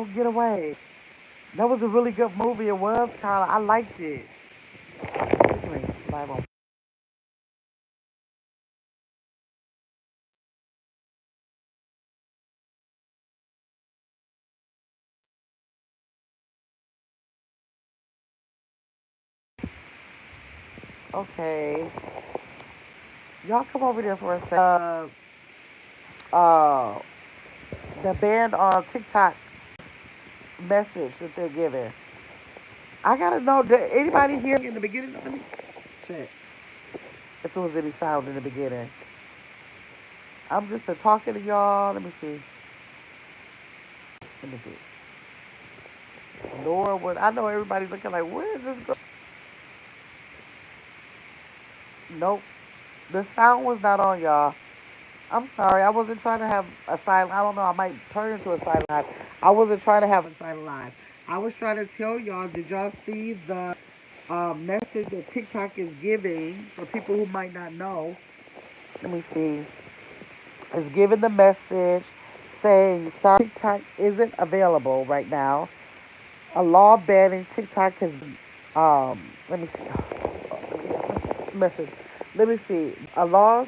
Get away. That was a really good movie. It was, Carla. I liked it. Excuse me. Live on. Okay. Y'all come over there for a second. Uh, the band on TikTok message that they're giving. I gotta know, did anybody hear in the beginning? Let me check if there was any sound in the beginning. I'm just talking to y'all. Let me see. Let me see. Nor would I know everybody's looking like, where is this girl? Nope. The sound was not on, y'all. I'm sorry. I wasn't trying to have a silent. I don't know. I might turn into a silent live. I wasn't trying to have a silent live. I was trying to tell y'all. Did y'all see the message that TikTok is giving for people who might not know? Let me see. It's giving the message saying, sorry, TikTok isn't available right now. A law banning TikTok has been, let me see. Let me get this message. Let me see. A law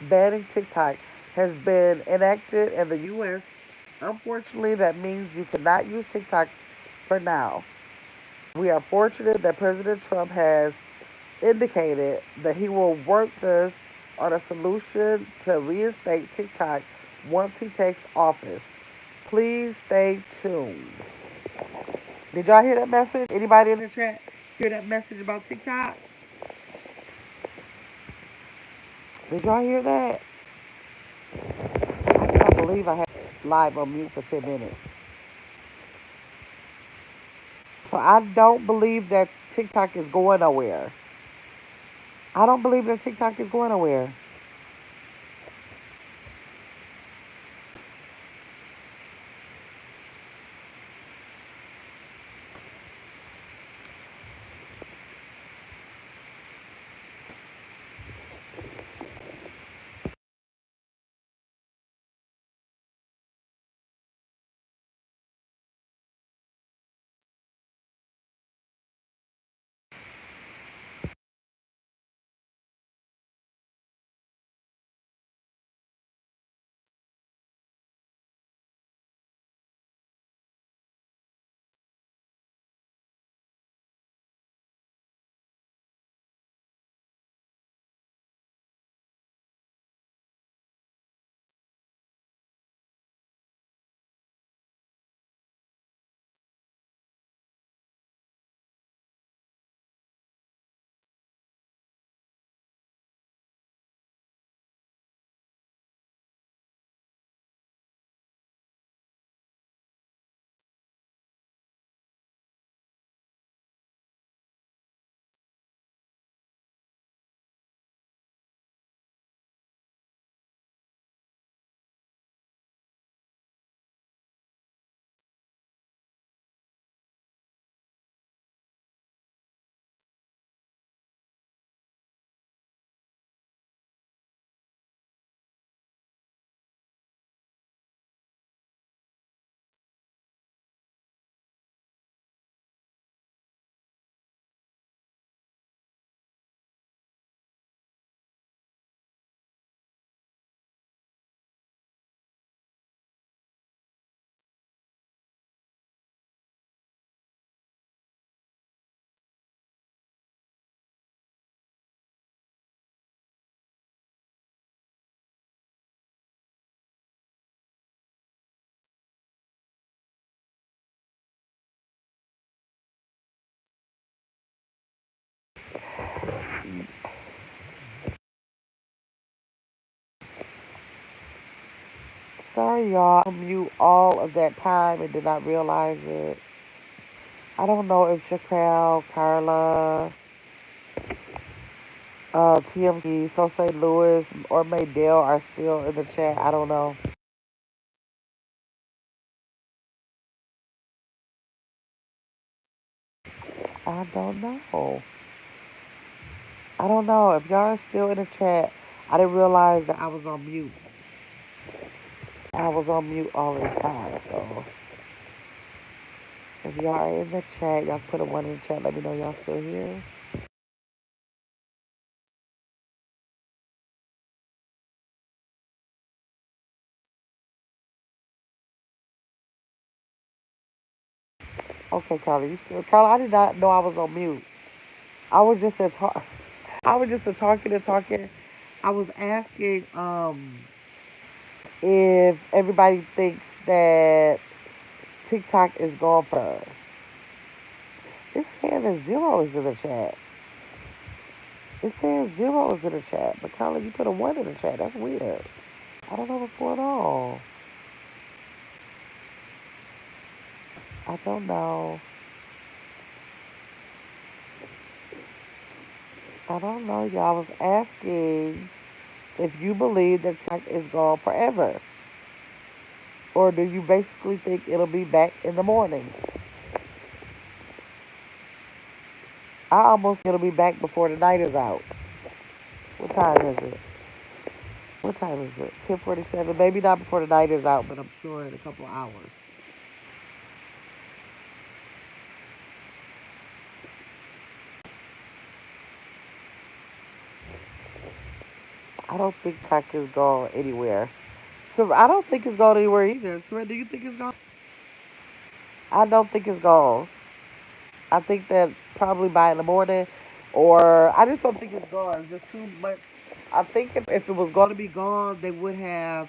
banning TikTok has been enacted in the U.S. Unfortunately, that means you cannot use TikTok for now. We are fortunate that President Trump has indicated that he will work with us on a solution to reinstate TikTok once he takes office. Please stay tuned. Did y'all hear that message? Anybody in the chat hear that message about TikTok? Did y'all hear that? I cannot believe I had live on mute for 10 minutes. So I don't believe that TikTok is going nowhere. I don't believe that TikTok is going nowhere. Sorry, y'all. I mute all of that time and did not realize it. I don't know if Jaquel, Carla, TMC, So St. Louis, or Maydell are still in the chat. I don't know. I don't know. I don't know. If y'all are still in the chat, I didn't realize that I was on mute. I was on mute all this time, so. If y'all are in the chat, y'all put a one in the chat. Let me know y'all still here. Okay, Carla, you still? Carla, I did not know I was on mute. I was just a talk. I was just a talking and talking. I was asking if everybody thinks that TikTok is gone for. It's saying that zero is in the chat. It says zero is in the chat, but Carla, you put a one in the chat. That's weird. I don't know what's going on. I don't know. I don't know, y'all. I was asking if you believe that TikTok is gone forever, or do you basically think it'll be back in the morning? I almost think it'll be back before the night is out. What time is it? What time is it? 10:47. Maybe not before the night is out, but I'm sure in a couple of hours. I don't think TikTok is going anywhere. So I don't think it's going anywhere either. So do you think it's gone? I don't think it's gone. I think that probably by in the morning, or I just don't think it's gone. It's just too much. I think if it was going to be gone, they would have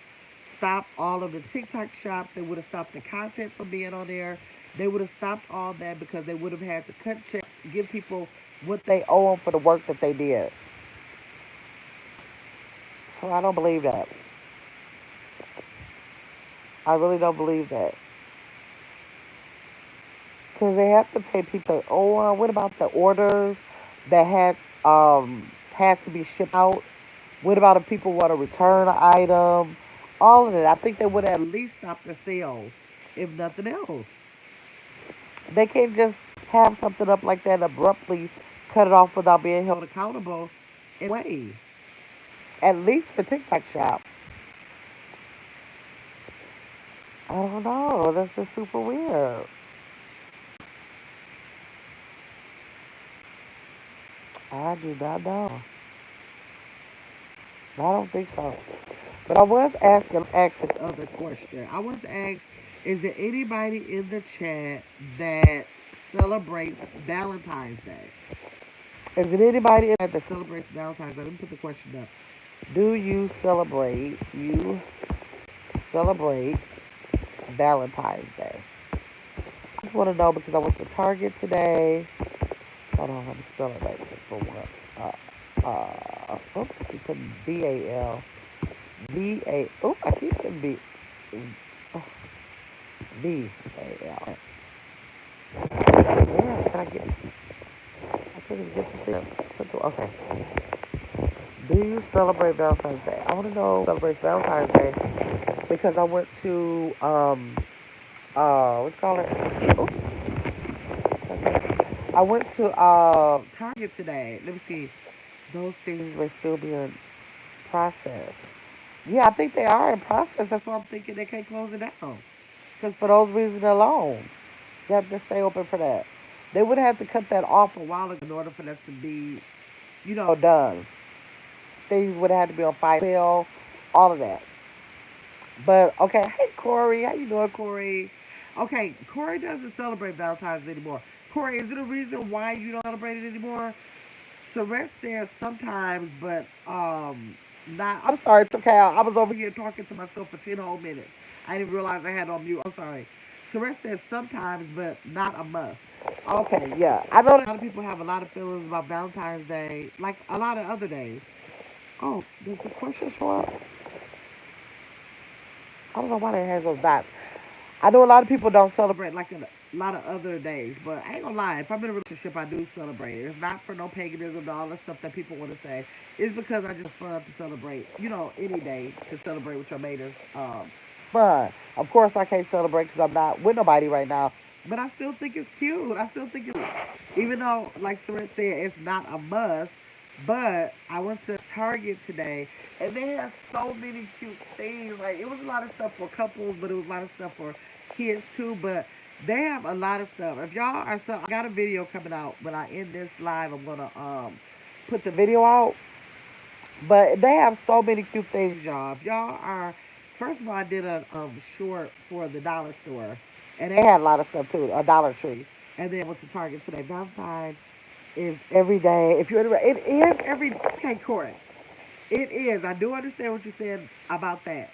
stopped all of the TikTok shops. They would have stopped the content from being on there. They would have stopped all that because they would have had to cut check, give people what they owe them for the work that they did. So I don't believe that. I really don't believe that because they have to pay people. Or what about the orders that had to be shipped out? What about if people want to return an item? All of it. I think they would at least stop the sales, if nothing else. They can't just have something up like that and abruptly cut it off without being held accountable in a way. At least for TikTok Shop. I don't know. That's just super weird. I do not know. I don't think so. But I was asking, ask this other question. I wanted to ask, is there anybody in the chat that celebrates Valentine's Day? Is there anybody in that celebrates Valentine's Day? Let me put the question up. Do you celebrate Valentine's Day? I just want to know because I went to Target today. Hold on, let me spell it right for once. I keep putting V-A-L. Oh, I keep putting oh, V-A-L. Yeah, can I get, I can't even get the thing. Okay. Do you celebrate Valentine's Day? I want to know who celebrates Valentine's Day because I went to, what you call it? Oops. I went to Target today. Let me see. Those things may still be in process. Yeah, I think they are in process. That's why I'm thinking they can't close it down. Because for those reasons alone, you have to stay open for that. They would have to cut that off a while ago in order for that to be, done. Things would have to be on fire sale, all of that. But okay, hey Corey, how you doing, Corey? Okay, Corey doesn't celebrate Valentine's anymore. Corey, is there a reason why you don't celebrate it anymore? Suresh says sometimes, but not. I'm sorry, okay. I was over here talking to myself for 10 whole minutes. I didn't realize I had on mute. I'm sorry. Suresh says sometimes, but not a must. Okay, yeah. I know that a lot of people have a lot of feelings about Valentine's Day, like a lot of other days. Oh, does the question show up? I don't know why it has those dots. I know a lot of people don't celebrate like a lot of other days, but I ain't gonna lie. If I'm in a relationship, I do celebrate it. It's not for no paganism and all the stuff that people want to say. It's because I just fun to celebrate. Any day to celebrate with your mate is fun. Of course, I can't celebrate because I'm not with nobody right now. But I still think it's cute. I still think it's, even though, like Sarit said, it's not a must. But I went to Target today, and they had so many cute things. Like it was a lot of stuff for couples, but it was a lot of stuff for kids too. But They have a lot of stuff. If y'all are so, I got a video coming out when I end this live. I'm gonna put the video out. But they have so many cute things, y'all. If y'all are, first of all, I did a short for the dollar store, and they had a lot of stuff too. A Dollar Tree, and then I went to Target today. Valentine is every day. If you're, it is every. Okay, Corey, it is. I do understand what you're saying about that.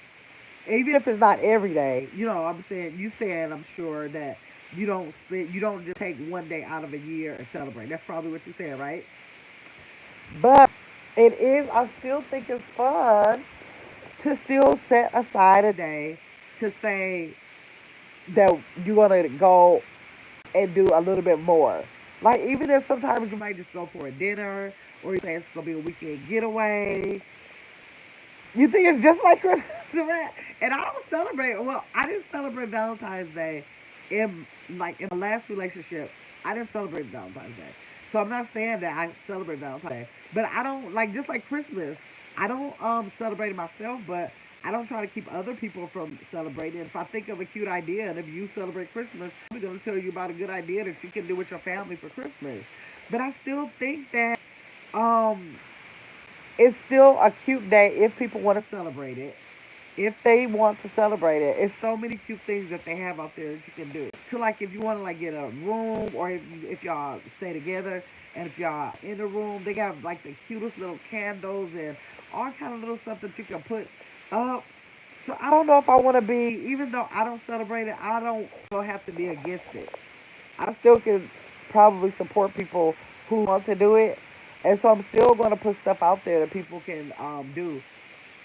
Even if it's not every day, I'm saying you said I'm sure that you don't just take one day out of a year and celebrate. That's probably what you said, right? But it is. I still think it's fun to still set aside a day to say that you're gonna go and do a little bit more. Like even if sometimes you might just go for a dinner, or you say it's gonna be a weekend getaway. You think it's just like Christmas, right? And I don't celebrate. Well, I didn't celebrate Valentine's Day in my last relationship. I didn't celebrate Valentine's Day, so I'm not saying that I celebrate Valentine's Day. But I don't like just like Christmas. I don't celebrate it myself, but I don't try to keep other people from celebrating. If I think of a cute idea, and if you celebrate Christmas, I'm gonna tell you about a good idea that you can do with your family for Christmas. But I still think that um it's still a cute day if people want to celebrate it. If they want to celebrate it, it's so many cute things that they have out there that you can do. To like if you want to like get a room, or if y'all stay together, and if y'all in the room, they got like the cutest little candles and all kind of little stuff that you can put up. So I don't know if I want to be, even though I don't celebrate it, I don't have to be against it. I still can probably support people who want to do it, and so I'm still going to put stuff out there that people can do.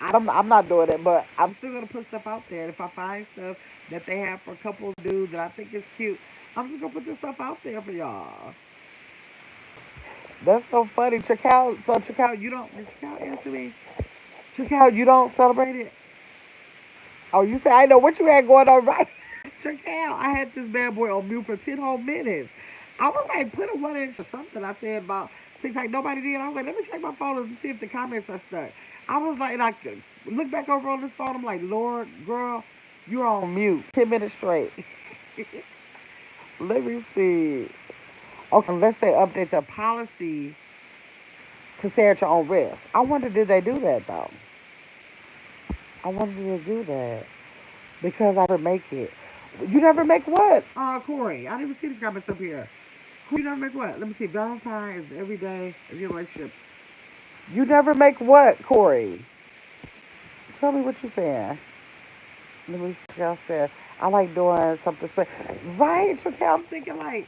I'm not doing it, but I'm still going to put stuff out there. And if I find stuff that they have for couples to do that I think is cute, I'm just going to put this stuff out there for y'all. That's so funny. Check out. So check out. You don't. Check out. Answer me. Check out. You don't celebrate it. Oh, you say I know what you had going on, right? Check out. I had this bad boy on mute for 10 whole minutes. I was like, put a 1 inch or something. I said about TikTok. Nobody did. I was like, let me check my phone and see if the comments are stuck. I was like, and I could look back over on this phone. I'm like, Lord, girl, you're on mute. 10 minutes straight. Let me see. Okay, unless they update the policy to say at your own risk. I wonder, did they do that though? I wonder, did they do that? Because I never make it. You never make what? Corey. I didn't even see these comments up here. Corey, you never make what? Let me see. Valentine is every day of your relationship. You never make what, Corey? Tell me what you're saying. Let me see. I said I like doing something special. Right, okay. I'm thinking like.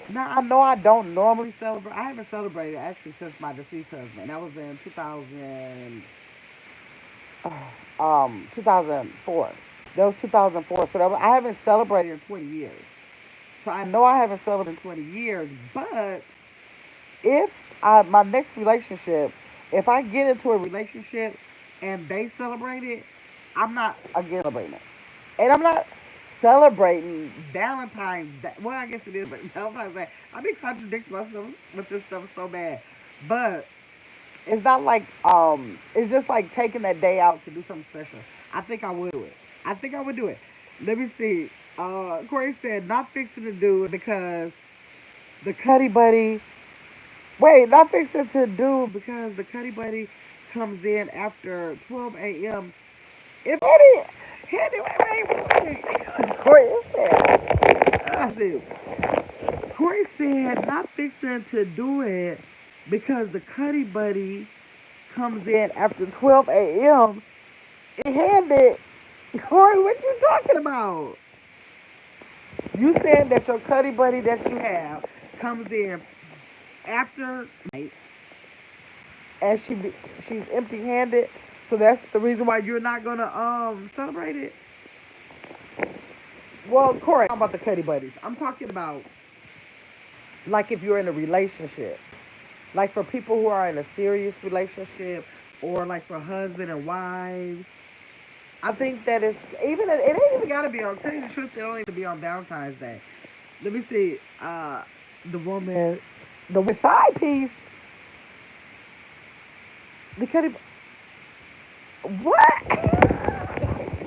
Now I know I don't normally celebrate. I haven't celebrated actually since my deceased husband. That was in 2004. That was 2004. So I haven't celebrated in 20 years. So I know I haven't celebrated in 20 years. But if my next relationship, if I get into a relationship and they celebrate it, I'm not against celebrating it. And I'm not celebrating Valentine's Day. Well, I guess it is, but Valentine's Day. I be contradicting myself with this stuff so bad. But it's not like it's just like taking that day out to do something special. I think I would do it. I think I would do it. Let me see. Corey said not fixing to do it because the Cuddy Buddy. Wait, not fixing to do because the Cuddy Buddy comes in after 12 a.m. If wait. Corey said. I see. Corey said not fixing to do it because the Cuddy Buddy comes in after 12 a.m. and handed. Corey, what you talking about? You said that your Cuddy Buddy that you have comes in after night and she's empty handed. So that's the reason why you're not gonna celebrate it. Well, Corey, I'm about the Cuddy Buddies. I'm talking about like if you're in a relationship. Like for people who are in a serious relationship or like for husband and wives. I think that it's even it ain't even gotta be on. Tell you the truth, it don't even be on Valentine's Day. Let me see. The woman, the side piece, the Cuddy. What?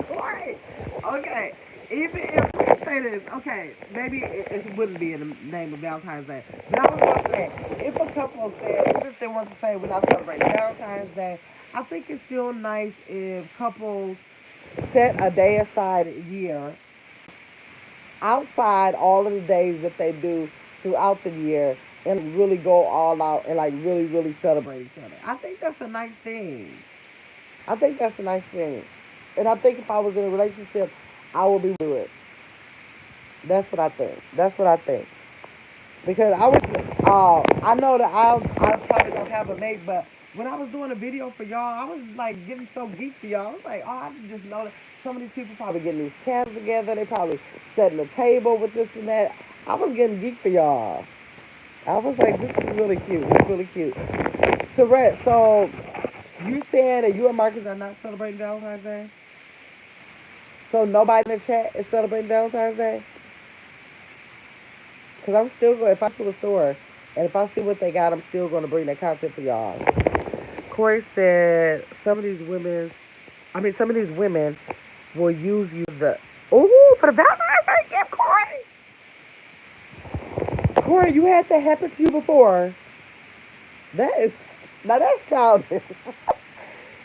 Corey. Okay. even if we say this, okay, maybe it wouldn't be in the name of Valentine's Day. But I was about to say, if a couple said, even if they want to say we're not celebrating Valentine's Day, I think it's still nice if couples set a day aside a year outside all of the days that they do throughout the year and really go all out and like really, really celebrate each other. I think that's a nice thing. I think that's a nice thing. And I think if I was in a relationship, I would be do it. That's what I think. That's what I think. Because I know that I probably don't have a mate, but when I was doing a video for y'all, I was like getting so geeked for y'all. I was like, oh, I just know that some of these people probably getting these cabs together. They probably setting the table with this and that. I was getting geeked for y'all. I was like, this is really cute. It's really cute. So, Rhett, so you said that you and Marcus are not celebrating Valentine's Day? So nobody in the chat is celebrating Valentine's Day? Because I'm still going, if I go to a store and if I see what they got, I'm still going to bring that content for y'all. Corey said some of these women will use you for the Valentine's Day gift, Corey. Corey, you had that happen to you before. Now that's childish.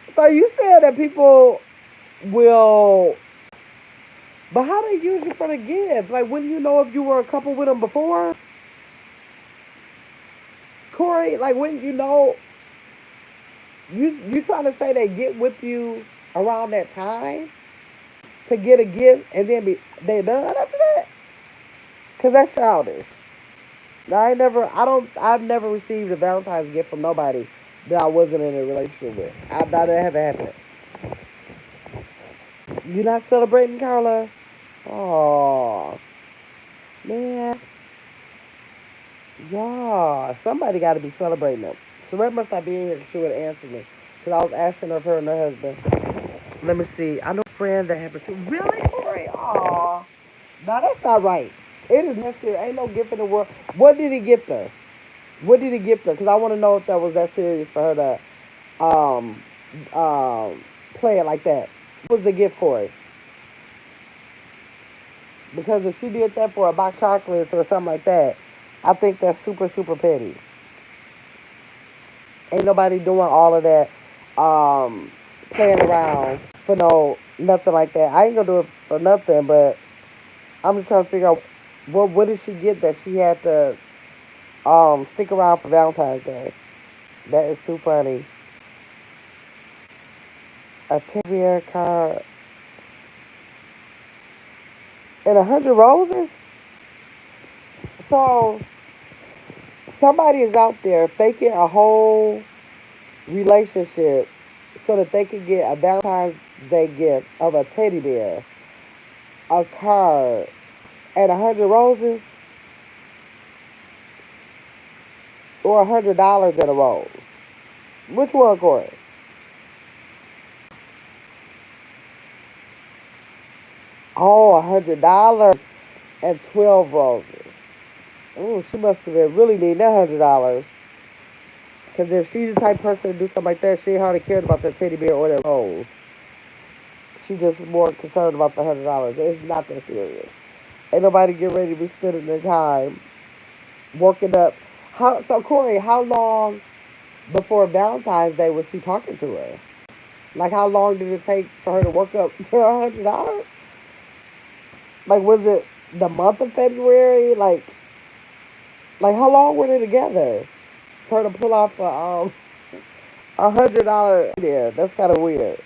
So you said that people will, but how they use you for the gift? Like, wouldn't you know if you were a couple with them before? Corey, like, wouldn't you know? You trying to say they get with you around that time to get a gift and then they done after that? Cause that's childish. I've never received a Valentine's gift from nobody that I wasn't in a relationship with. I thought that haven't happened. You not celebrating, Carla? Oh man, yeah. Somebody got to be celebrating them. So Red must not be in here. 'Cause she would answer me. Cause I was asking her if her and her husband. Let me see. I know a friend that happened to. Really, Corey? Aw. No, that's not right. It is necessary. Ain't no gift in the world. What did he gift her? What did he gift her? Because I want to know if that was that serious for her to play it like that. What was the gift, Corey? Because if she did that for a box of chocolates or something like that, I think that's super, super petty. Ain't nobody doing all of that playing around for no nothing like that. I ain't gonna do it for nothing, but I'm just trying to figure out what did she get that she had to stick around for Valentine's Day. That is too funny. A 10-year card and 100 roses. So somebody is out there faking a whole relationship so that they can get a Valentine's Day gift of a teddy bear, a card, and 100 roses, or $100 in a rose. Which one, Corey? Oh, $100 and 12 roses. Oh, she must have been really needing that $100. Because if she's the type of person to do something like that, she ain't hardly cared about that teddy bear or that rose. She just more concerned about the $100. It's not that serious. Ain't nobody get ready to be spending their time working up. So Corey, how long before Valentine's Day was he talking to her? Like how long did it take for her to work up for $100? Like was it the month of February? Like how long were they together? For her to pull off $100 there. That's kind of weird.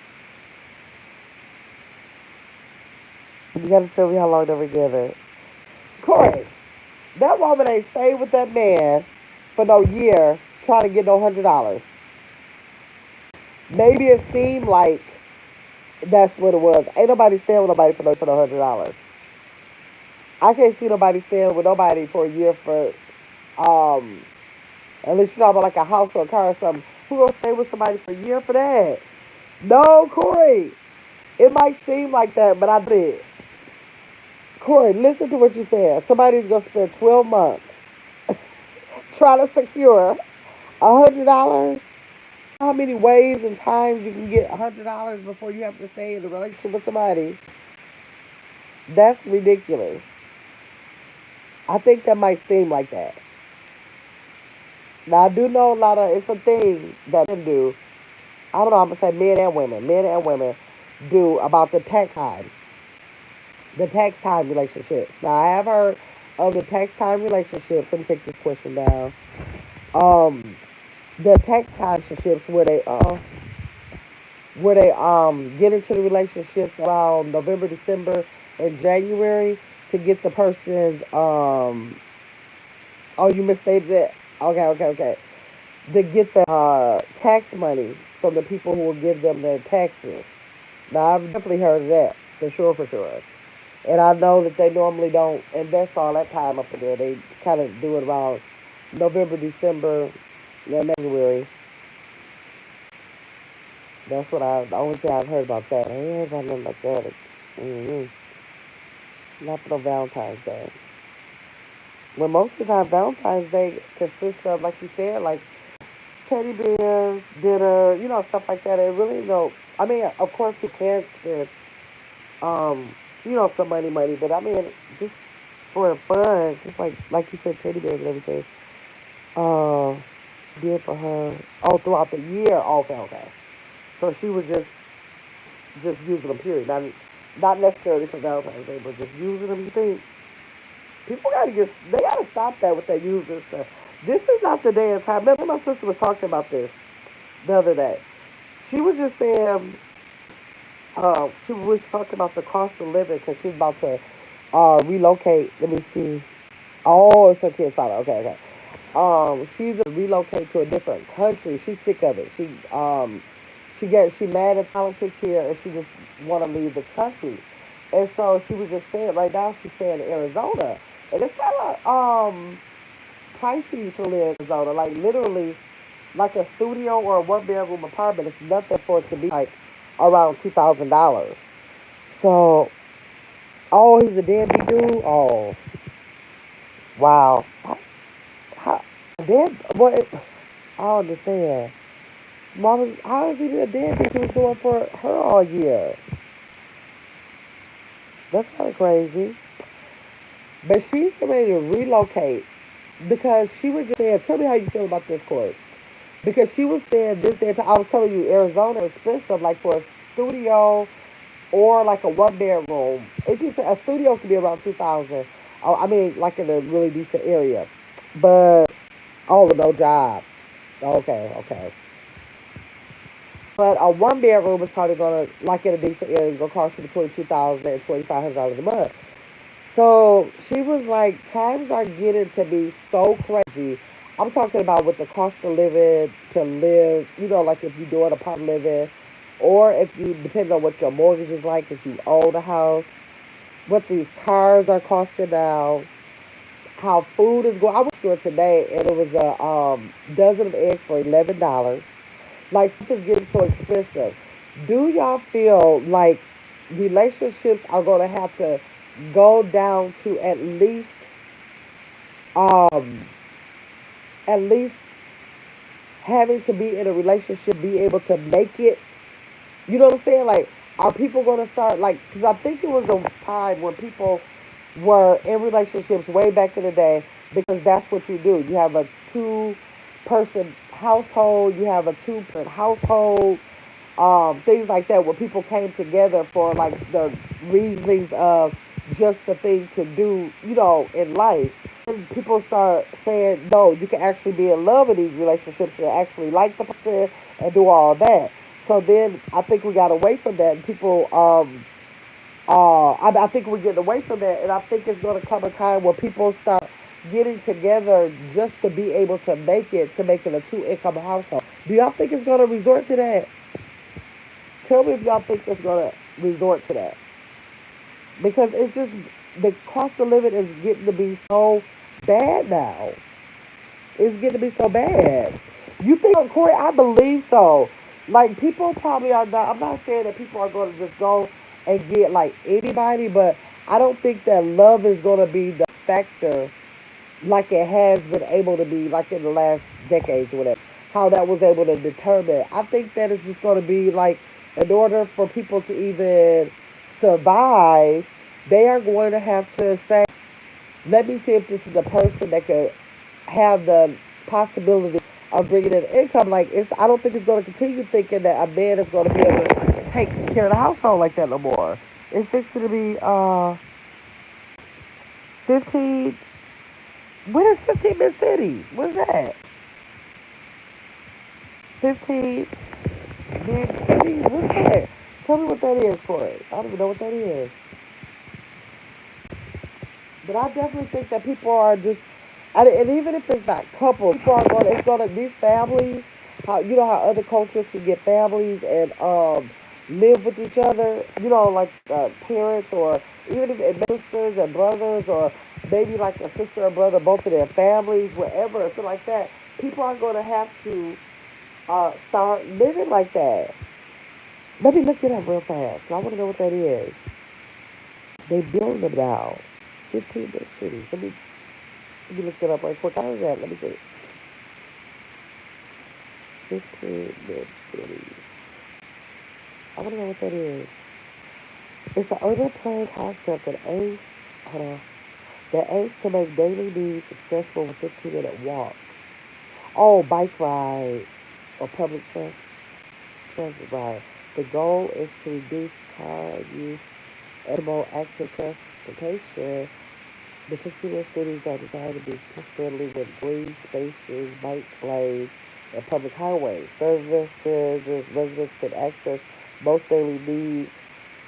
You gotta tell me how long they were together. Corey, that woman ain't stayed with that man for no year trying to get no $100. Maybe it seemed like that's what it was. Ain't nobody staying with nobody for no $100. I can't see nobody staying with nobody for a year for um unless you're talking about like a house or a car or something. Who gonna stay with somebody for a year for that? No, Corey. It might seem like that, but I did. Corey, listen to what you said. Somebody's gonna spend 12 months trying to secure $100. How many ways and times you can get $100 before you have to stay in a relationship with somebody? That's ridiculous. I think that might seem like that. Now I do know a lot of it's a thing that men do. I don't know. I'm gonna say men and women do about the tax time relationships. Now I have heard of the tax time relationships. Let me take this question down. Um, the tax time relationships where they get into the relationships around November, December, and January to get the person's oh, you misstated it. Okay, okay, okay. To get the tax money from the people who will give them their taxes. Now I've definitely heard of that for sure, for sure. And I know that they normally don't invest all that time up in there. They kind of do it around November, December, and January. That's what the only thing I've heard about that. I ain't heard about nothing like that. Not for no Valentine's Day. When most of the time Valentine's Day consists of, like you said, like teddy bears, dinner, stuff like that. It really don't. I mean, of course, you can spend, um, some money, but I mean, just for fun, just like you said, teddy bears and everything. Uh, did for her. Oh, throughout the year. Oh, okay, okay. So she was just using them. Period. Not necessarily for Valentine's Day, but just using them. You think people they gotta stop that with they use this stuff. This is not the day and time. Remember, my sister was talking about this the other day. She was just saying, she was talking about the cost of living because she's about to relocate. Let me see. Oh, it's her kid's father. Okay, okay. She's gonna relocate to a different country. She's sick of it. She mad at politics here, and she just want to leave the country. And so she was just saying, right now she's staying in Arizona, and it's kind of pricey to live in Arizona. Like literally, like a studio or a one bedroom apartment is nothing for it to be like around $2,000. So, oh, he's a deadbeat dude. Oh, wow. How, dead? What? I don't understand. Mama, how is he a deadbeat? He was doing for her all year. That's kind of crazy. But she's getting ready to relocate because she was just saying, tell me how you feel about this court. Because she was saying this day, I was telling you, Arizona is expensive, like for a studio or like a one bedroom. It's just a studio could be around 2,000. Oh, I mean, like in a really decent area. But oh, no job. Okay, okay. But a one bedroom is probably gonna, like in a decent area, gonna cost you between 2,000 and $2,500 a month. So she was like, times are getting to be so crazy. I'm talking about with the cost of living to live, like if you're doing apartment living, or if you, depending on what your mortgage is like, if you own a house, what these cars are costing now, how food is going. I was there today and it was a dozen of eggs for $11. Like stuff is getting so expensive. Do y'all feel like relationships are gonna have to go down to um at least having to be in a relationship, be able to make it. You know what I'm saying? Like, are people gonna start like? Because I think it was a time when people were in relationships way back in the day because that's what you do. You have a two-person household. You have a two-person household. Things like that where people came together for like the reasonings of just the thing to do, in life. And people start saying, no, you can actually be in love in these relationships and actually like the person and do all that. So then I think we got away from that. And people, I think we're getting away from that. And I think it's going to come a time where people start getting together just to be able to make it a two-income household. Do y'all think it's going to resort to that? Tell me if y'all think it's going to resort to that. Because it's just, the cost of living is getting to be so bad now. It's getting to be so bad. You think, Corey? I believe so. Like people probably are not. I'm not saying that people are going to just go and get like anybody, but I don't think that love is going to be the factor like it has been able to be like in the last decades or whatever. How that was able to determine. I think that it's just going to be like in order for people to even survive, they are going to have to say, let me see if this is a person that could have the possibility of bringing in income. Like it's, I don't think it's going to continue thinking that a man is going to be able to take care of the household like that no more. It's fixing to be 15. What is 15 Mid Cities? What's that? 15 Mid Cities? What's that? Tell me what that is, Corey. I don't even know what that is. But I definitely think that people are just, and even if it's not couples, people are going. It's going to these families. How you know how other cultures can get families and live with each other. You know, like parents or even if it's sisters and brothers or maybe like a sister or brother, both of their families, whatever, or something like that. People are going to have to start living like that. Let me look it up real fast. I want to know what that is. They build them now. 15 big cities. Let me look it up right quick. How is that? Let me see. 15 big cities. I want to know what that is. It's an urban planning concept that aims, hold on, that aims to make daily needs accessible with 15-minute walk. Oh, bike ride or public transit ride. The goal is to reduce car use and promote active transportation. The 15 cities are designed to be friendly with green spaces, bike lanes, and public highways. Services as residents can access most daily needs,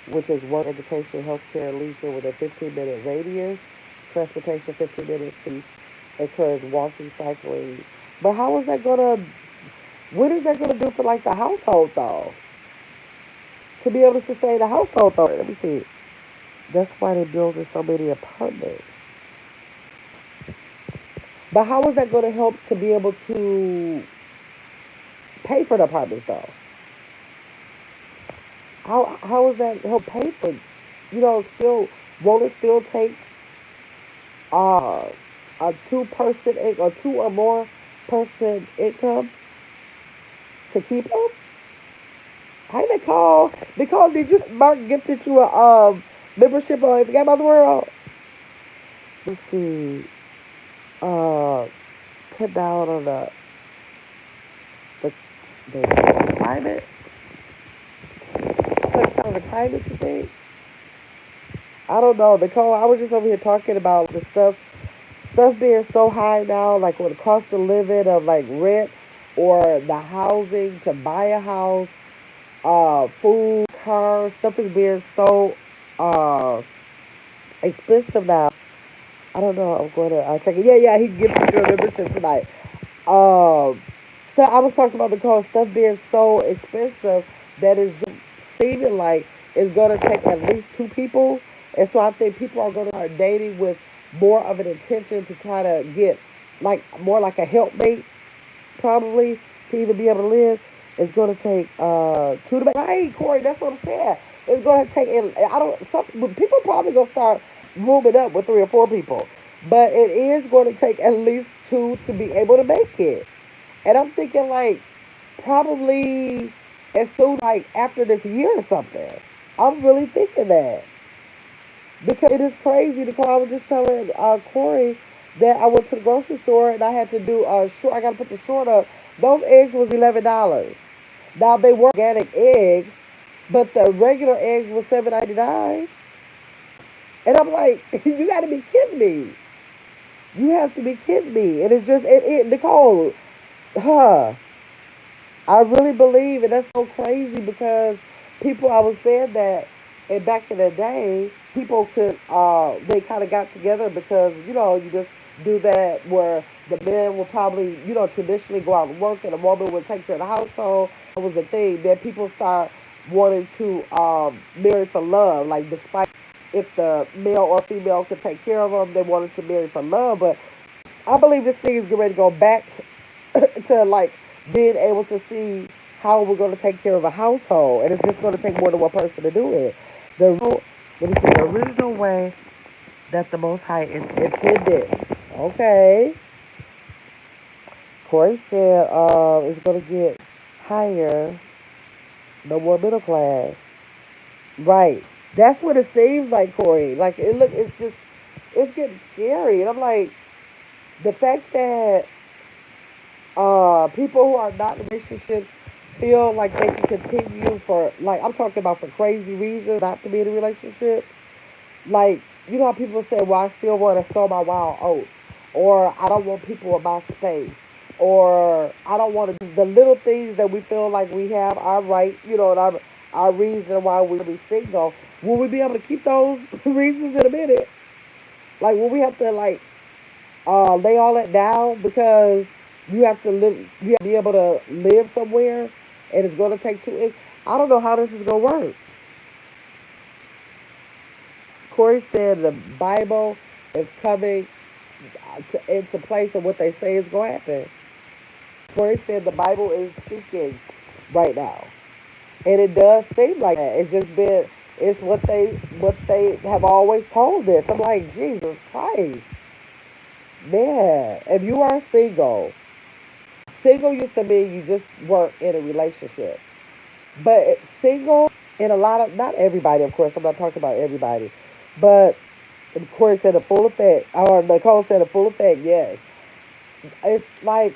which is work, education, healthcare, and leisure within a 15-minute radius. Transportation 15 minutes cities encourage walking, cycling. But how is that gonna? What is that gonna do for like the household though? To be able to sustain the household though. Let me see. That's why they're building so many apartments. But how is that going to help to be able to pay for the apartments though? How is that help pay for? Still won't it still take uh a two-person or two or more person income to keep them? Hey Nicole, Nicole, did you Mark gifted you a membership on his Game World? Let's see. Uh, cut down on the the climate. Cut down on the climate. You think? I don't know, Nicole. I was just over here talking about the stuff being so high now, like with the cost of living of like rent or the housing to buy a house, food, cars, stuff is being so uh expensive now. I don't know. I'm going to check it. Yeah, yeah. He gave me your membership tonight. Um, I was talking about the cost stuff being so expensive that it's just seeming like it's going to take at least two people, and so I think people are going to start dating with more of an intention to try to get like more like a helpmate, probably to even be able to live. It's going to take two to make right, Corey. That's what I'm saying. It's going to take. And I don't. Some people probably gonna start rooming up with three or four people, but it is going to take at least two to be able to make it. And I'm thinking like probably as soon like after this year or something. I'm really thinking that because it is crazy. Because I was just telling Corey that I went to the grocery store and I had to do a short. I got to put the short up. Those eggs was $11. Now they were organic eggs, but the regular eggs was $7.99. And I'm like, you got to be kidding me. You have to be kidding me. And it's just Nicole, huh? I really believe, and that's so crazy because people, I was saying that, and back in the day, people could, they kind of got together because, you just do that where the man will probably, traditionally go out and work and the woman would take care of the household. That was the thing. Then people start wanting to marry for love, like despite if the male or female could take care of them, they wanted to marry for love. But I believe this thing is getting ready to go back to like being able to see how we're going to take care of a household, and it's just going to take more than one person to do it. Let me see, the original way that the Most High intended. Okay, Corey said it's going to get higher, no more middle class. Right. That's what it seems like, Corey. Like it's just, it's getting scary, and I'm like, the fact that people who are not in relationships feel like they can continue for, like, I'm talking about for crazy reasons not to be in a relationship. Like, you know how people say, well, I still want to sow my wild oats, or I don't want people in my space, or I don't want to, the little things that we feel like we have our right, and our reason why we be single. Will we be able to keep those reasons in a minute? Like, will we have to, like, lay all that down because you have to live, you have to be able to live somewhere, and it's going to take two. I don't know how this is going to work. Corey said the Bible is coming into place of what they say is going to happen. Corey said the Bible is speaking right now, and it does seem like that. It's just been, it's what they have always told us. I'm like, Jesus Christ, man! If you are single, single used to mean you just weren't in a relationship. But single, in a lot of, not everybody, of course, I'm not talking about everybody, but of course, said a full effect, or Nicole said a full effect, yes. It's like,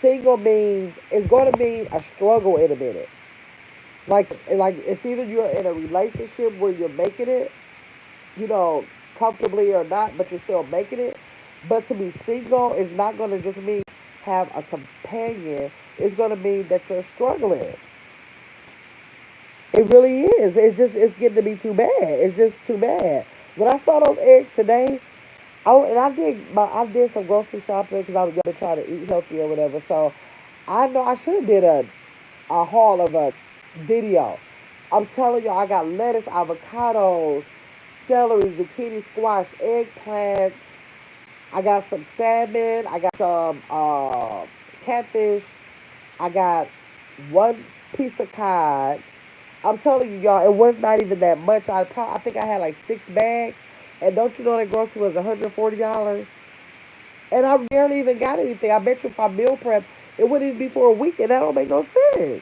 single means, it's going to mean a struggle in a minute. Like it's either you're in a relationship where you're making it, you know, comfortably or not, but you're still making it. But to be single is not going to just mean have a companion. It's going to mean that you're struggling. It really is. It's getting to be too bad. It's just too bad. When I saw those eggs today, I did some grocery shopping because I was gonna try to eat healthy or whatever. So I know I should have did a haul of a video. I'm telling you, I got lettuce, avocados, celery, zucchini, squash, eggplants. I got some salmon. I got some catfish. I got one piece of cod. I'm telling you, y'all, it was not even that much. I think I had like 6 bags, and don't you know that grocery was $140, and I barely even got anything. I bet you if I meal prep, it wouldn't even be for a week, and that don't make no sense.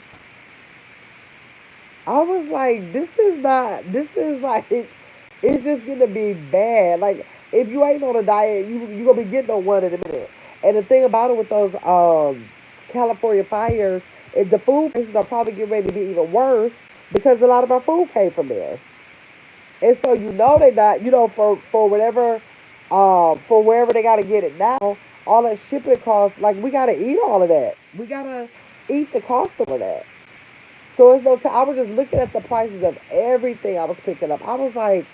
I was like, this is not. This is like, it's just gonna be bad. Like, if you ain't on a diet, you gonna be getting on one in a minute. And the thing about it with those California fires is the food prices are probably getting ready to be even worse because a lot of our food came from there. And so they not, for whatever, for wherever they got to get it now, all that shipping costs, like, we got to eat all of that. We got to eat the cost of that. So it's no time. I was just looking at the prices of everything I was picking up. I was like,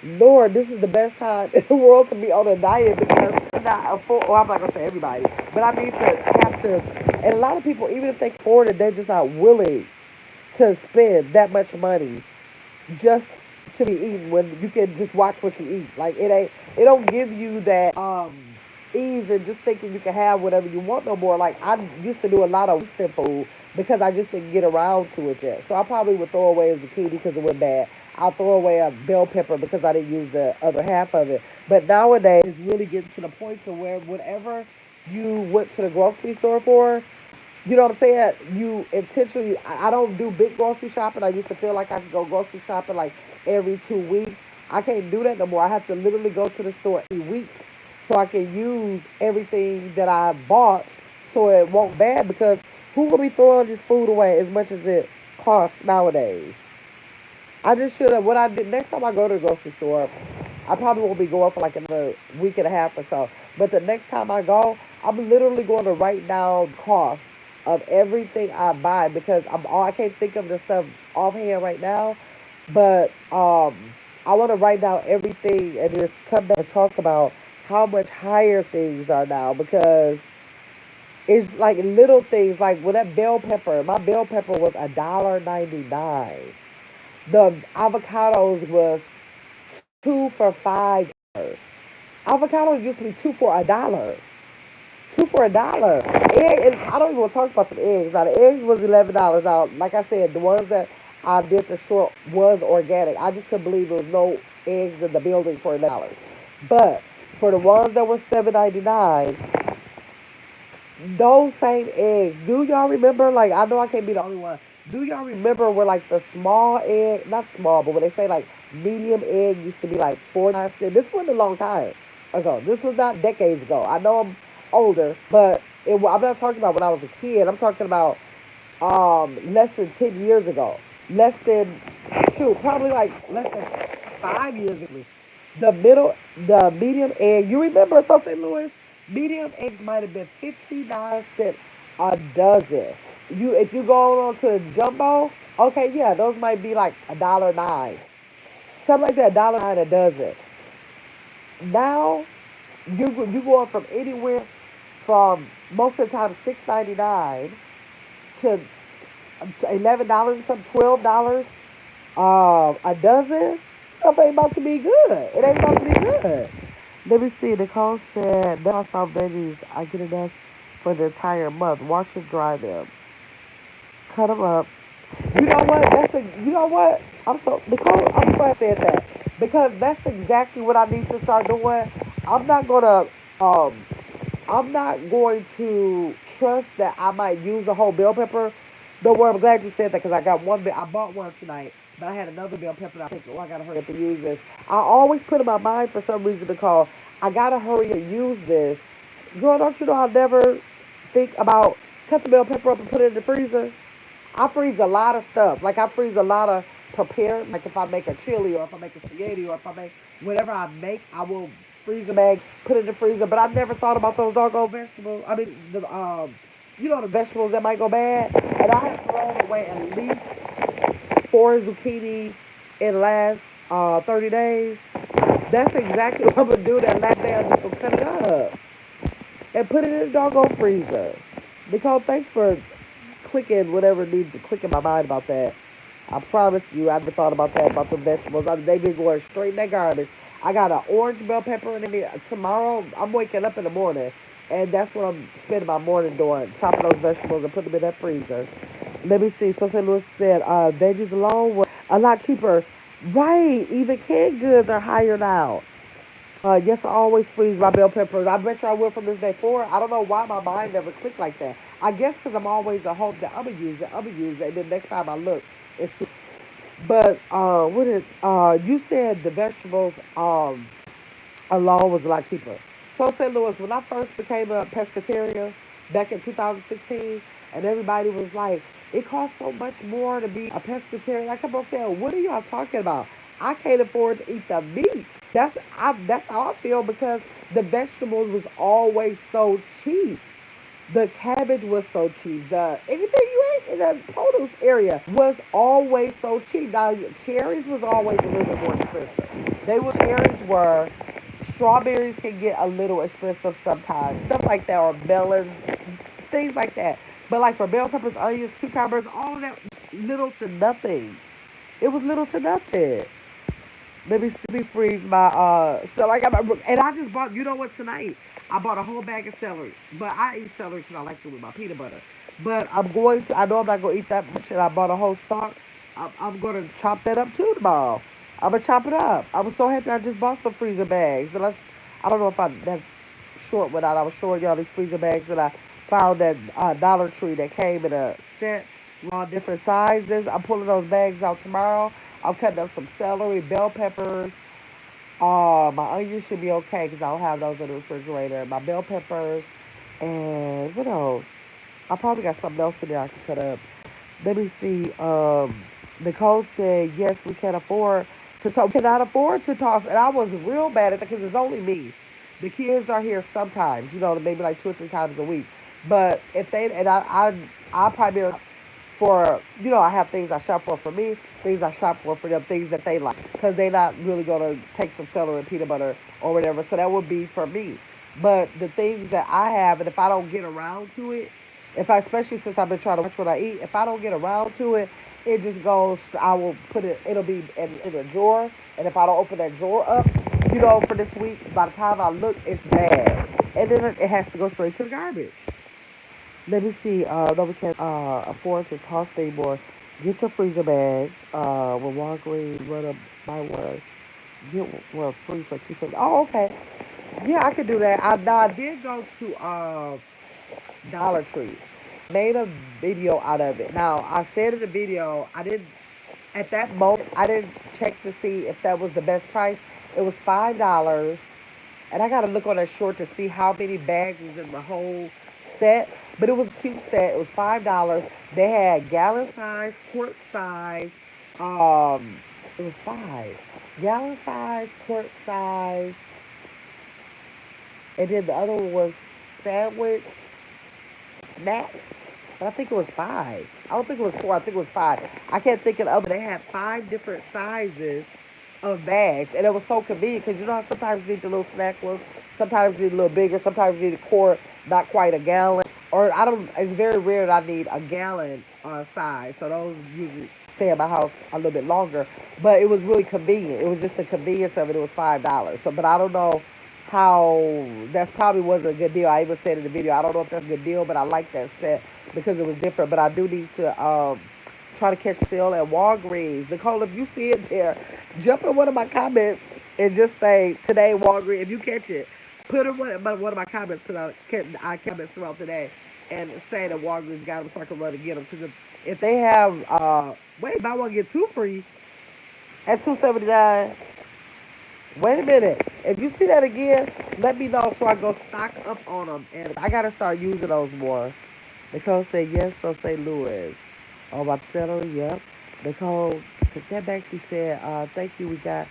Lord, this is the best time in the world to be on a diet because I'm not afford, or I'm not going to say everybody, but I mean to have to, and a lot of people, even if they can afford it, they're just not willing to spend that much money just to be eating when you can just watch what you eat. Like, it don't give you that ease and just thinking you can have whatever you want no more. Like, I used to do a lot of wasting food because I just didn't get around to it yet. So I probably would throw away a zucchini because it went bad. I'll throw away a bell pepper because I didn't use the other half of it. But nowadays, it's really getting to the point to where whatever you went to the grocery store for, you know what I'm saying? You intentionally, I don't do big grocery shopping. I used to feel like I could go grocery shopping like every 2 weeks. I can't do that no more. I have to literally go to the store every week so I can use everything that I bought so it won't bad because who will be throwing this food away as much as it costs nowadays? I just should have. What I did next time I go to the grocery store, I probably won't be going for like another week and a half or so. But the next time I go, I'm literally going to write down cost of everything I buy because I can't think of the stuff offhand right now. But I want to write down everything and just come back and talk about how much higher things are now because it's like little things like with that bell pepper. My bell pepper was $1.99. The avocados was two for $5. Avocados used to be two for $1. Two for $1. And I don't even want to talk about the eggs. Now the eggs was $11. Now, like I said, the ones that I did the short was organic. I just couldn't believe there was no eggs in the building for $11. But for the ones that were $7.99, those same eggs. Do y'all remember? I know I can't be the only one. Do y'all remember where like the small egg, not small, but when they say like Medium egg used to be like 49 cents. This wasn't a long time ago. This was not decades ago. I know I'm older, but I'm not talking about when I was a kid. I'm talking about less than 10 years ago. Less than, shoot, probably like less than 5 years ago. The medium egg, you remember South St. Louis? Medium eggs might have been 59 cents a dozen. If you go on to jumbo, okay, yeah, those might be like $1.09. Something like that, $1.09 a dozen. Now you going from anywhere from most of the time $6.99 to $11 or something, $12 a dozen. Stuff ain't about to be good. It ain't about to be good. Let me see. Nicole said, "Now I saw veggies. I get enough for the entire month. Watch it dry them, cut them up." You know what? You know what? I'm so Nicole. I'm so I said that because that's exactly what I need to start doing. I'm not gonna um I'm not going to trust that I might use a whole bell pepper. Don't worry, I'm glad you said that because I got one. I bought one tonight, but I had another bell pepper. And I think, oh, I gotta hurry up and use this. I always put in my mind for some reason to call. I gotta hurry and use this. Girl, don't you know I never think about cut the bell pepper up and put it in the freezer? I freeze a lot of stuff. Like I freeze a lot of prepared. Like if I make a chili or if I make a spaghetti or if I make whatever I make, I will freeze a bag, put it in the freezer. But I never thought about those doggone vegetables. I mean the vegetables that might go bad. And I have thrown away at least four zucchinis in the last 30 days. That's exactly what I'm gonna do. That last day, I'm just gonna cut it up and put it in the doggone freezer. Nicole, thanks for clicking whatever needs to click in my mind about that. I promise you, I never thought about that, about the vegetables. They been going straight in that garbage. I got an orange bell pepper in there. Tomorrow, I'm waking up in the morning, and that's what I'm spending my morning doing, chopping those vegetables and putting them in that freezer. Let me see. So St. Louis said veggies alone were a lot cheaper. Right. Even canned goods are higher now. Yes, I always freeze my bell peppers. I bet you I will from this day forward. I don't know why my mind never clicked like that. I guess because I'm always a hope that I'm gonna use it, I'm gonna use it, and then next time I look, it's. But what is you said the vegetables alone was a lot cheaper. So St. Louis, when I first became a pescatarian back in 2016, and everybody was like, it costs so much more to be a pescatarian. I kept on saying, what are y'all talking about? I can't afford to eat the meat. That's how I feel because the vegetables was always so cheap. The cabbage was so cheap. The anything you ate in the produce area was always so cheap. Now cherries was always a little bit more expensive. Cherries were strawberries can get a little expensive sometimes. Stuff like that or melons, things like that. But like for bell peppers, onions, cucumbers, all of that little to nothing. It was little to nothing. Let me freeze my so I got my and I just bought you know what tonight I bought a whole bag of celery, but I eat celery because I like it with my peanut butter. But I know I'm not going to eat that much, and I bought a whole stalk. I'm going to chop that up too tomorrow. I'm going to chop it up. I was so happy I just bought some freezer bags. And I don't know if I that short went out. I was showing y'all these freezer bags that I found at Dollar Tree that came in a set, all different sizes. I'm pulling those bags out tomorrow. I'm cutting up some celery, bell peppers, my onions should be okay because I don't have those in the refrigerator. My bell peppers and what else? I probably got something else in there I can cut up. Let me see. Nicole said yes, we can afford to toss. Cannot afford to toss, and I was real bad at that because it's only me. The kids are here sometimes, maybe like 2 or 3 times a week. But if they and I probably I have things I shop for me, things I shop for them, things that they like, because they not really gonna take some celery and peanut butter or whatever. So that would be for me. But the things that I have, and if I don't get around to it, if I especially since I've been trying to watch what I eat, if I don't get around to it, it just goes. I will put it. It'll be in a drawer, and if I don't open that drawer up, for this week, by the time I look, it's bad, and then it has to go straight to the garbage. Let me see. No, we can't afford to toss anymore. Get your freezer bags. With Walgreens, run up, buy one, get one free for 2 cents. Oh, okay. Yeah, I could do that. I did go to Dollar Tree. Made a video out of it. Now I said in the video I didn't. At that moment, I didn't check to see if that was the best price. It was $5, and I gotta look on that short to see how many bags was in the whole set. But it was a cute set. It was $5. They had gallon size, quart size. Um, it was five gallon size, quart size, and then the other one was sandwich snack. But I think it was five. I don't think it was four. I think it was five. I can't think of the other. They had five different sizes of bags, and it was so convenient because you know how sometimes you need the little snack ones, sometimes you need a little bigger, sometimes you need a quart, not quite a gallon, or I don't. It's very rare that I need a gallon size. So those usually stay in my house a little bit longer. But it was really convenient. It was just the convenience of it. It was $5. So, but I don't know how that probably wasn't a good deal. I even said in the video, I don't know if that's a good deal, but I like that set because it was different. But I do need to try to catch the sale at Walgreens. Nicole, if you see it there, jump in one of my comments and just say today Walgreens. If you catch it, put in one of my comments because I comments throughout the day and say that Walgreens got them so I can run and get them. Because if they have wait, buy one get two free at 279. Wait a minute. If you see that again, let me know so I go stock up on them. And I gotta start using those more. Nicole said yes, so say Louis. Oh, about to settle, yep. Nicole took that back. She said, thank you. We got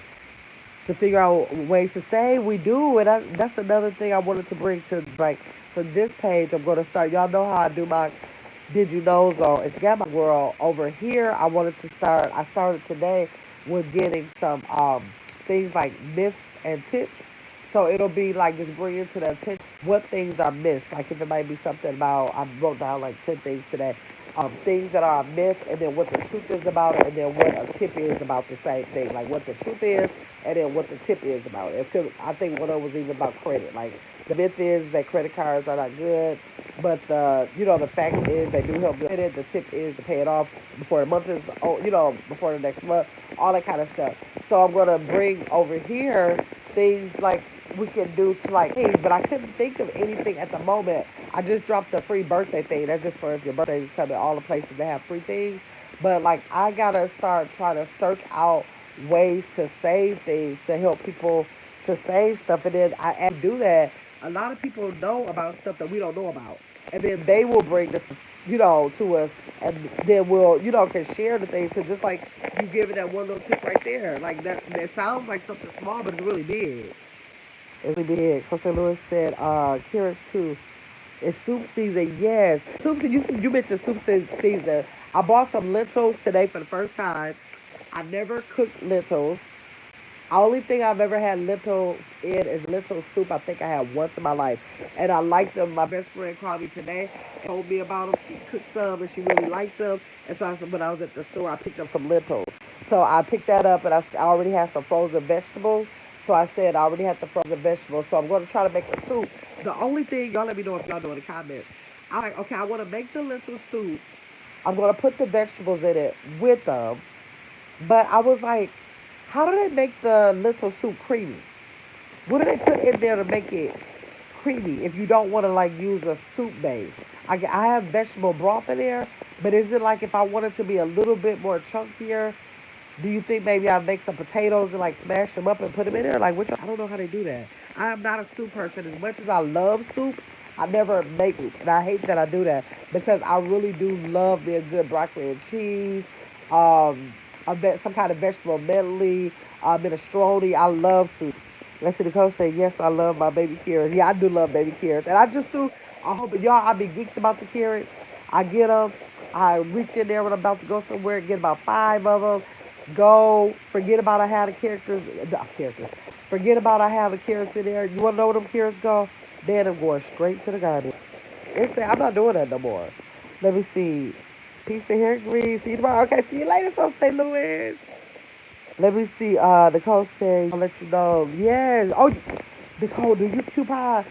to figure out ways to save. We do, and that's another thing I wanted to bring to like for this page. I'm gonna start. Y'all know how I do my Did You Knows though. It's got my world over here. I wanted to start. I started today with getting some things like myths and tips. So it'll be like just bringing to the attention what things are myths. Like if it might be something about I wrote down like 10 things today. Things that are a myth, and then what the truth is about it, and then what a tip is about the same thing. Like what the truth is, and then what the tip is about it. I think one of them was even about credit. Like the myth is that credit cards are not good, but the fact is they do help with it. The tip is to pay it off before the month is before the next month, all that kind of stuff. So I'm gonna bring over here things like we can do to like hey, but I couldn't think of anything at the moment. I just dropped the free birthday thing. That's just for if your birthday is coming, all the places that have free things. But like I gotta start trying to search out ways to save things to help people to save stuff, and then I do that. A lot of people know about stuff that we don't know about, and then they will bring this, to us, and then we'll, can share the things. Cause just like you giving that one little tip right there, like that sounds like something small, but it's really big. It's really big. So St. Louis said, carrots too. It's soup season, yes. Soup season. You mentioned soup season. I bought some lentils today for the first time. I never cooked lentils. Only thing I've ever had lentils in is lentil soup. I think I had once in my life, and I liked them. My best friend called me today, told me about them. She cooked some, and she really liked them. And so when I was at the store, I picked up some lentils. So I picked that up, and I already had some frozen vegetables. So I said I already had the frozen vegetables. So I'm going to try to make a soup. The only thing, y'all let me know if y'all know in the comments. I'm like, okay, I want to make the lentil soup. I'm going to put the vegetables in it with them. But I was like, how do they make the lentil soup creamy? What do they put in there to make it creamy if you don't want to like use a soup base? I have vegetable broth in there, but is it like if I want it to be a little bit more chunkier? Do you think maybe I make some potatoes and like smash them up and put them in there? Like, I don't know how they do that. I am not a soup person. As much as I love soup, I never make soup, and I hate that I do that because I really do love me a good broccoli and cheese, um, some kind of vegetable medley, minestrone. I love soups. Let's see, the coach say yes. I love my baby carrots. Yeah, I do love baby carrots, and I just do. I hope y'all. I be geeked about the carrots. I get them. I reach in there when I'm about to go somewhere, get about five of them. Go, forget about I have the characters, not characters. Forget about I have the carrots in there. You want to know where them carrots go? Then I'm going straight to the garbage. It's I'm not doing that no more. Let me see. Piece of hair grease. See you tomorrow. Okay, see you later, so St. Louis. Let me see. Nicole said, I'll let you know. Yes. Oh, Nicole, do you coupon?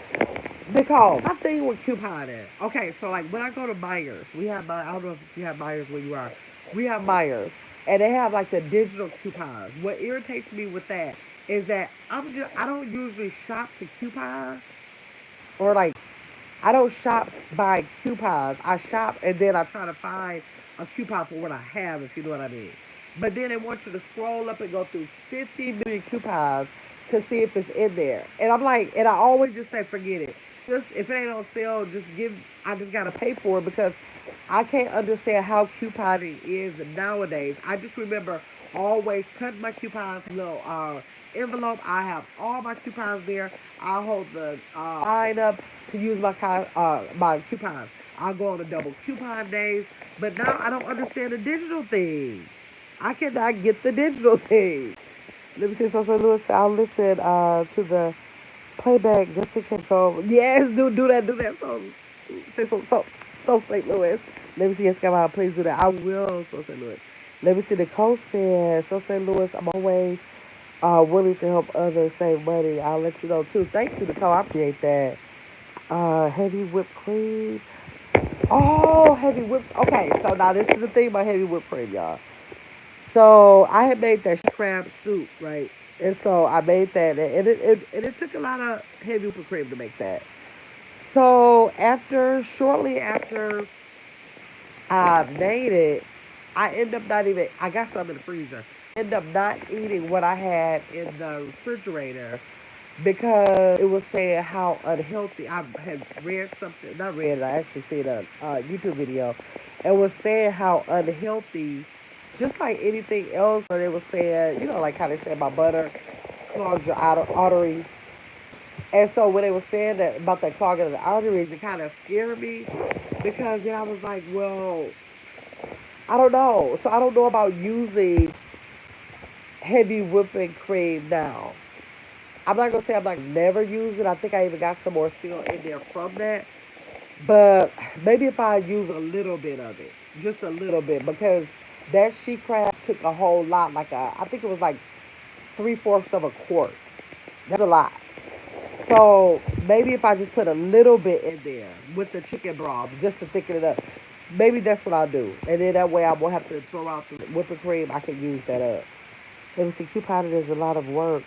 Nicole, I'm thinking with coupon at. Okay, so like when I go to Myers, we have I don't know if you have Myers where you are. We have Myers, and they have like the digital coupons. What irritates me with that is that I don't usually shop to coupon or like I don't shop by coupons. I shop and then I try to find a coupon for what I have, if you know what I mean. But then they want you to scroll up and go through 50 million coupons to see if it's in there. And I'm like, and I always just say, forget it. Just if it ain't on sale, just give. I just gotta pay for it because I can't understand how couponing is nowadays. I just remember always cutting my coupons, little envelope. I have all my coupons there. I hold the line up to use my coupons. I'll go on the double coupon days, but now I don't understand the digital thing. I cannot get the digital thing. Let me see something, Lewis. I'll listen to the playback just in case. Yes, do that, do that. So, say so St. Louis. Let me see, yes, come on, please do that. I will, so St. Louis. Let me see, Nicole said, so St. Louis, I'm always willing to help others save money. I'll let you know too. Thank you, Nicole. I appreciate that. Heavy whipped cream. Oh, heavy whipped. Okay, so now this is the thing about heavy whipped cream, y'all. So I had made that crab soup, right? And so I made that, and it took a lot of heavy whipping cream to make that. So shortly after I made it, I end up not even. I got some in the freezer. End up not eating what I had in the refrigerator because it was saying how unhealthy. I had read something, not read it. I actually seen a YouTube video. It was saying how unhealthy, just like anything else. Where they were saying, like how they say about butter clogs your arteries. And so when they were saying that about that clogging of the arteries, it kind of scared me because then I was like, well, I don't know. So I don't know about using heavy whipping cream now. I'm not gonna say I'm like never use it. I think I even got some more still in there from that. But maybe if I use a little bit of it, just a little bit, because that she crab took a whole lot. I think it was like 3/4 of a quart. That's a lot. So maybe if I just put a little bit in there with the chicken broth, just to thicken it up, maybe that's what I'll do. And then that way I won't have to throw out the whipping cream. I can use that up. Let me see. Couponing is a lot of work.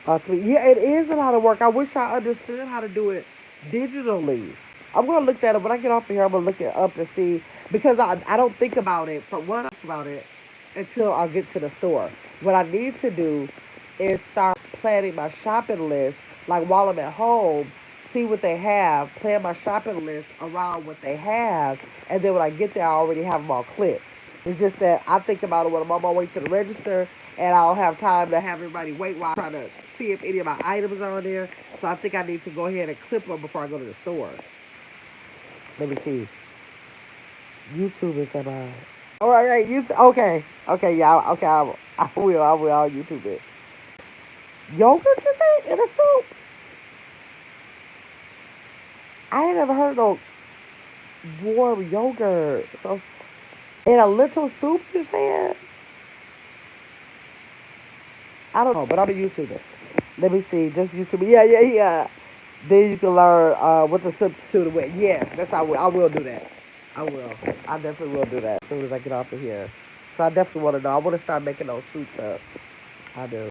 To me, yeah, it is a lot of work. I wish I understood how to do it digitally. I'm gonna look that up when I get off of here. I'm gonna look it up to see because I don't think about it. For one, I think about it until I get to the store. What I need to do is start planning my shopping list. Like while I'm at home, see what they have, plan my shopping list around what they have, and then when I get there, I already have them all clipped. It's just that I think about it when I'm on my way to the register, and I don't have time to have everybody wait while I'm trying to see if any of my items are on there. So I think I need to go ahead and clip them before I go to the store. Let me see. YouTube is come on. All right, YouTube. Okay, okay, yeah, okay. I will. I'll YouTube it. Yogurt, you think, in a soup? I ain't never heard no warm yogurt. So in a little soup, you saying? I don't know, but I'm gonna YouTube it. Let me see. Just YouTube it. Yeah, yeah, yeah. Then you can learn what the substitute with. Yes, that's how I will do that. I will. I definitely will do that as soon as I get off of here. So I definitely want to know. I want to start making those soups up. I do.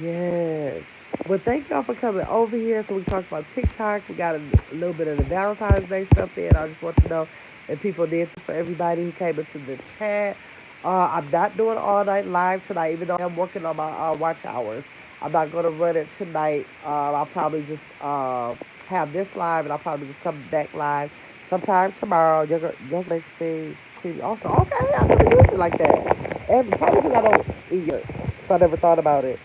Yes. Well, thank y'all for coming over here. So we talked about TikTok. We got a little bit of the Valentine's Day stuff in. I just want to know if people did this for everybody who came into the chat. I'm not doing all night live tonight, even though I'm working on my watch hours. I'm not going to run it tonight. I'll probably just have this live, and I'll probably just come back live sometime tomorrow. Your next thing, creepy. Also, okay, I never use it like that. Probably because I don't eat it, so I never thought about it.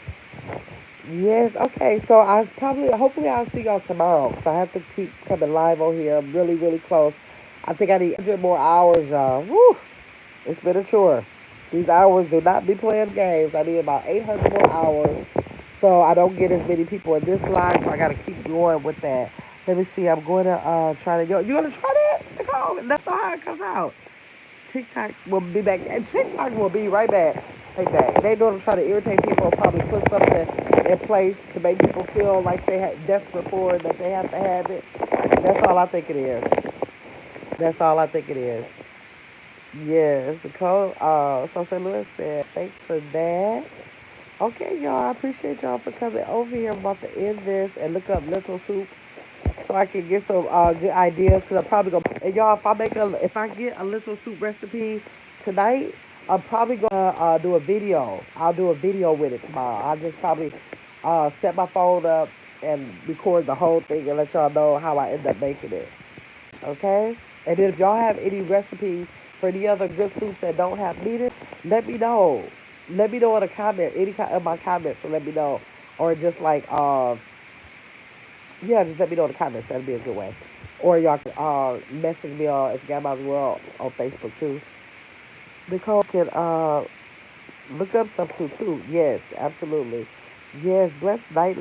Yes, okay. So hopefully, I'll see y'all tomorrow. Cause I have to keep coming live on here. I'm really, really close. I think I need 100 more hours, y'all. Woo! It's been a chore. These hours do not be playing games. I need about 800 more hours. So I don't get as many people in this live. So I got to keep going with that. Let me see. I'm going to try to. You going to try that, Nicole? Let's know how it comes out. TikTok will be back, and TikTok will be right back. Right back. They know to try to irritate people and probably put something in place to make people feel like they desperate for it, that they have to have it. That's all I think it is. That's all I think it is. Yes, the code. So St. Louis said, thanks for that. Okay, y'all. I appreciate y'all for coming over here. I'm about to end this and look up lentil soup so I can get some good ideas. Cause I'm probably gonna. And y'all, if I get a lentil soup recipe tonight, I'm probably gonna do a video. I'll do a video with it tomorrow. I'll just probably set my phone up and record the whole thing and let y'all know how I end up making it. Okay? And then if y'all have any recipes for any other good soups that don't have meat in, let me know. Let me know in a comment, of my comments, so let me know. Or just like, yeah, just let me know in the comments. That'd be a good way. Or y'all can message me on It's Grandma's World on Facebook too. Nicole can look up some food too. Yes, absolutely. Yes, blessed night.